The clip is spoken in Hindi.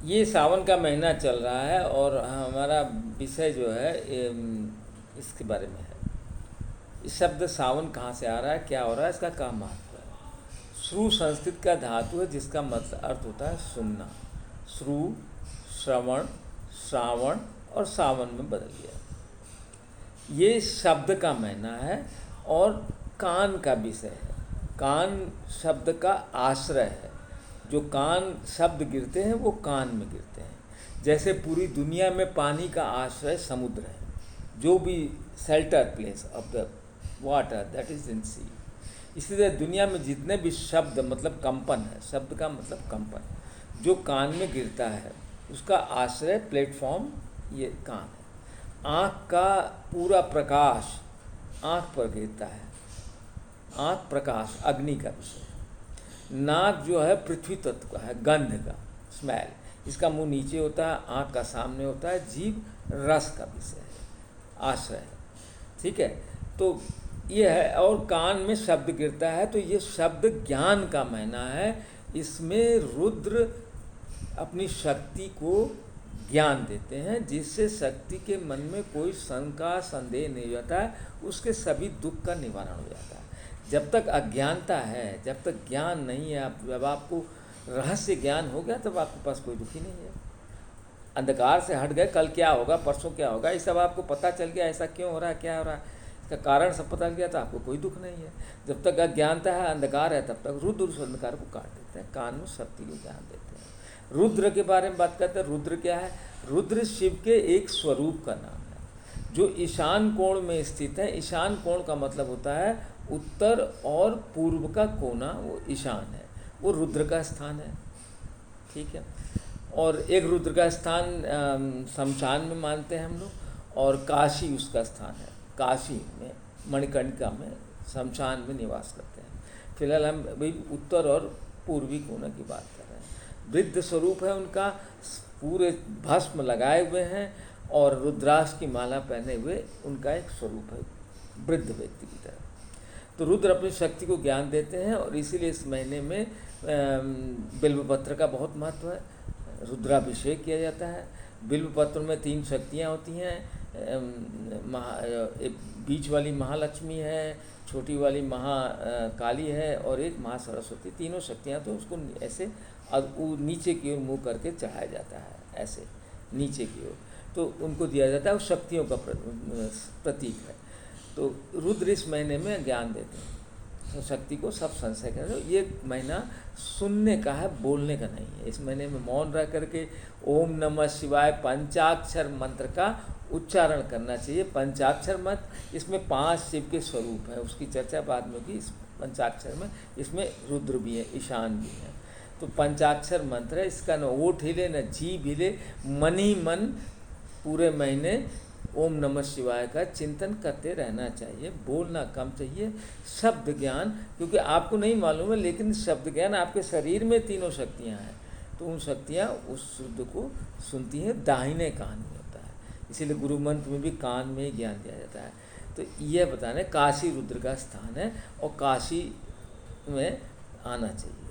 ये सावन का महीना चल रहा है और हमारा विषय जो है इसके बारे में है। इस शब्द सावन कहाँ से आ रहा है, क्या हो रहा है, इसका क्या महत्व है। श्रु संस्कृत का धातु है जिसका मतलब अर्थ होता है सुनना। श्रु श्रवण, श्रावण और सावन में बदल गया। ये शब्द का महीना है और कान का विषय है। कान शब्द का आश्रय है। जो कान शब्द गिरते हैं वो कान में गिरते हैं। जैसे पूरी दुनिया में पानी का आश्रय समुद्र है, जो भी shelter place of the water that is in sea. इसी तरह दुनिया में जितने भी शब्द मतलब कंपन है, शब्द का मतलब कंपन, जो कान में गिरता है उसका आश्रय प्लेटफॉर्म ये कान है। आँख का पूरा प्रकाश आँख पर गिरता है। आँख प्रकाश अग्नि का विषय है। नाक जो है पृथ्वी तत्व का है, गंध का, स्मेल। इसका मुंह नीचे होता है, आँख का सामने होता है। जीभ रस का विषय है, आश्रय है। ठीक है, तो ये है। और कान में शब्द गिरता है तो ये शब्द ज्ञान का महीना है। इसमें रुद्र अपनी शक्ति को ज्ञान देते हैं, जिससे शक्ति के मन में कोई शंका संदेह नहीं होता है, उसके सभी दुख का निवारण हो जाता है। जब तक अज्ञानता है, जब तक ज्ञान नहीं है, जब आपको रहस्य ज्ञान हो गया तब आपके पास कोई दुखी नहीं है। अंधकार से हट गए, कल क्या होगा, परसों क्या होगा, ये सब आपको पता चल गया, ऐसा क्यों हो रहा है, क्या हो रहा है, इसका कारण सब पता चल गया तो आपको कोई दुख नहीं है। जब तक अज्ञानता है, अंधकार है, तब तक रुद्र उस अंधकार को काट देते हैं, कान में शक्ति को ज्ञान देते हैं। रुद्र के बारे में बात करते हैं। रुद्र क्या है? रुद्र शिव के एक स्वरूप का नाम है जो ईशान कोण में स्थित है। ईशान कोण का मतलब होता है उत्तर और पूर्व का कोना, वो ईशान है, वो रुद्र का स्थान है। ठीक है। और एक रुद्र का स्थान शमशान में मानते हैं हम लोग, और काशी उसका स्थान है। काशी में मणिकर्णिका में शमशान में निवास करते हैं। फिलहाल हम भाई उत्तर और पूर्वी कोना की बात कर रहे हैं। वृद्ध स्वरूप है उनका, पूरे भस्म लगाए हुए हैं और रुद्राक्ष की माला पहने हुए उनका एक स्वरूप है, वृद्ध व्यक्ति की तरह। तो रुद्र अपनी शक्ति को ज्ञान देते हैं और इसीलिए इस महीने में बिल्वपत्र का बहुत महत्व है। रुद्राभिषेक किया जाता है। बिल्वपत्र में 3 शक्तियाँ होती हैं। बीच वाली महालक्ष्मी है, छोटी वाली महाकाली है और एक महासरस्वती। तीनों शक्तियाँ, तो उसको ऐसे नीचे की ओर मुँह करके चढ़ाया जाता है, ऐसे नीचे की ओर, तो उनको दिया जाता है। वो शक्तियों का प्रतीक है। तो रुद्र इस महीने में ज्ञान देते हैं, तो शक्ति को सब संशय करें। ये महीना सुनने का है, बोलने का नहीं है। इस महीने में मौन रह करके ओम नमः शिवाय पंचाक्षर मंत्र का उच्चारण करना चाहिए। पंचाक्षर मंत्र, इसमें 5 शिव के स्वरूप हैं, उसकी चर्चा बाद में होगी। इस पंचाक्षर में इसमें रुद्र भी है, ईशान भी है। तो पंचाक्षर मंत्र है, इसका न ओठ हिले न जीभ हिले, मन ही मन पूरे महीने ओम नमः शिवाय का चिंतन करते रहना चाहिए। बोलना कम चाहिए। शब्द ज्ञान, क्योंकि आपको नहीं मालूम है, लेकिन शब्द ज्ञान, आपके शरीर में 3 शक्तियाँ हैं, तो उन शक्तियाँ उस शुद्ध को सुनती हैं। दाहिने कान में होता है, इसीलिए गुरु मंत्र में भी कान में ही ज्ञान दिया जाता है। तो यह बताने काशी रुद्र का स्थान है और काशी में आना चाहिए।